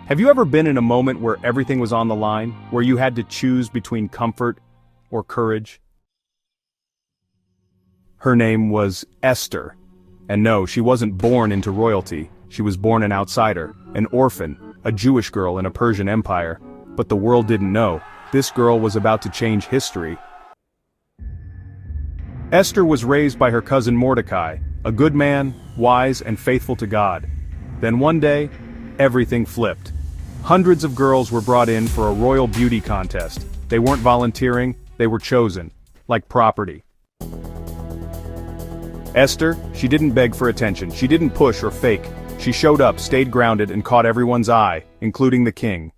Have you ever been in a moment where everything was on the line, where you had to choose between comfort or courage? Her name was Esther. And no, she wasn't born into royalty. She was born an outsider, an orphan, a Jewish girl in a Persian empire. But the world didn't know. This girl was about to change history. Esther was raised by her cousin Mordecai, a good man, wise and faithful to God. Then one day, everything flipped. Hundreds of girls were brought in for a royal beauty contest. They weren't volunteering, they were chosen, like property. Esther, she didn't beg for attention, she didn't push or fake. She showed up, stayed grounded, and caught everyone's eye, including the king.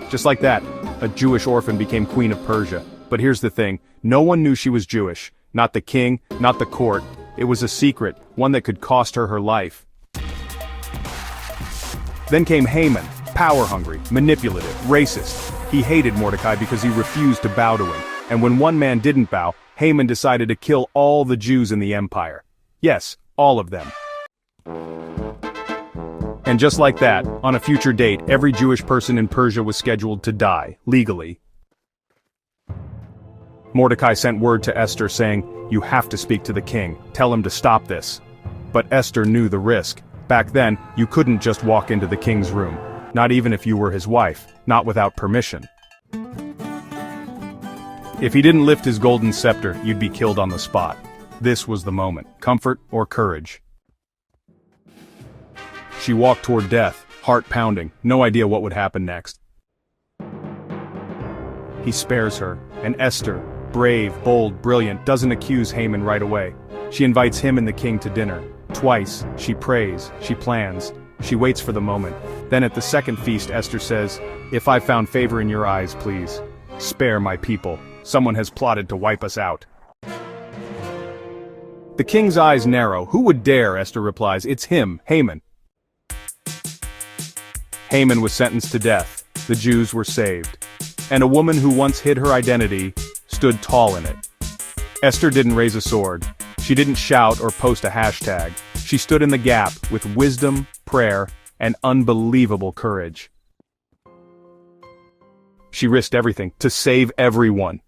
Just like that, a Jewish orphan became queen of Persia. But here's the thing, no one knew she was Jewish. Not the king, not the court. It was a secret, one that could cost her her life. Then came Haman, power-hungry, manipulative, racist. He hated Mordecai because he refused to bow to him. And when one man didn't bow, Haman decided to kill all the Jews in the empire. Yes, all of them. And just like that, on a future date, every Jewish person in Persia was scheduled to die, legally. Mordecai sent word to Esther saying, "You have to speak to the king, tell him to stop this." But Esther knew the risk. Back then, you couldn't just walk into the king's room, not even if you were his wife, not without permission. If he didn't lift his golden scepter, you'd be killed on the spot. This was the moment, comfort or courage. She walked toward death, heart pounding, no idea what would happen next. He spares her, and Esther, brave, bold, brilliant, doesn't accuse Haman right away. She invites him and the king to dinner. Twice, she prays, she plans, she waits for the moment. Then at the second feast, Esther says, "If I found favor in your eyes, please, spare my people. Someone has plotted to wipe us out." The king's eyes narrow. "Who would dare?" Esther replies. "It's him, Haman." Haman was sentenced to death. The Jews were saved. And a woman who once hid her identity stood tall in it. Esther didn't raise a sword. She didn't shout or post a hashtag. She stood in the gap with wisdom, prayer, and unbelievable courage. She risked everything to save everyone.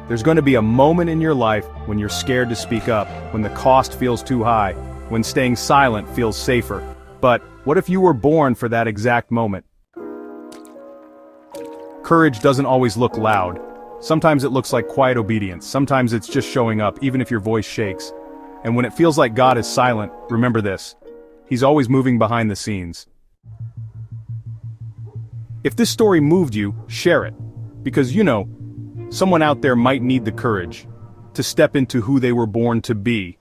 There's going to be a moment in your life when you're scared to speak up, when the cost feels too high, when staying silent feels safer. But what if you were born for that exact moment? Courage doesn't always look loud. Sometimes it looks like quiet obedience. Sometimes it's just showing up, even if your voice shakes. And when it feels like God is silent, remember this: He's always moving behind the scenes. If this story moved you, share it. Because someone out there might need the courage to step into who they were born to be.